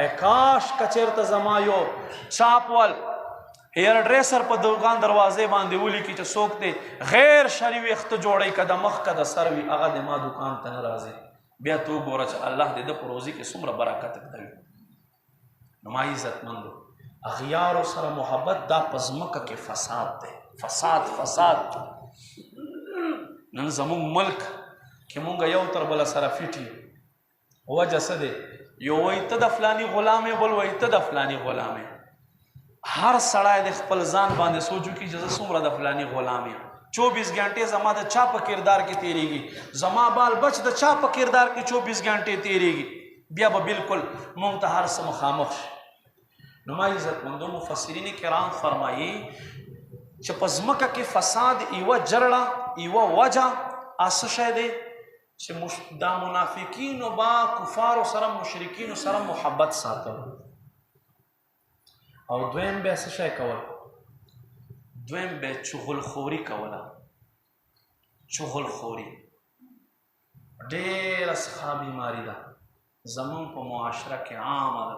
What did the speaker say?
اے کاش کچیرته زما یو چاپول هیر ډریسر په دوکان دروازې باندې ولیکي چې څوک دی غیر شرعي ویښته جوړوي که د مخ که د سر وي هغه د ما دوکان ته نه راځي. بیا ته وګوره چې الله دې د په روزي کې څومره برکت کوي. نو ما عزتمندو اغیارو سره محبت دا په ځمکه کې فساد دی. فساد نن زموږ ملک کې مونږ یو تر بله سره فټ یو. وجه څه دی؟ یو وایي ته د فلاني غلام یې، بل وایي ته د فلاني غلام یې. هر سړی د خپل ځان باندې سوچ وکړي چې زه څومره د فلاني غلام یم. 24 غنټې زما د چا په کردار کې تیریږي، زما بال بچ د چا په کردار کې 24 غنټې تیریږي. بیا به بالکل مونږ ته هر څه مخامخ شي. نو ما عزتمندو مفسرین کرام فرمایي چې په ځمکه کې فساد یوه جرړه یوه وجه څه شی دی چې دا منافقینو با کفارو سره مشرکینو سره محبت ساتل، او دویم به څه شی کول؟ دویم به چغلخوري کوله. چغلخوري ډېره ښه بیماري ده، زمونږ په معاشره کې عامه ده.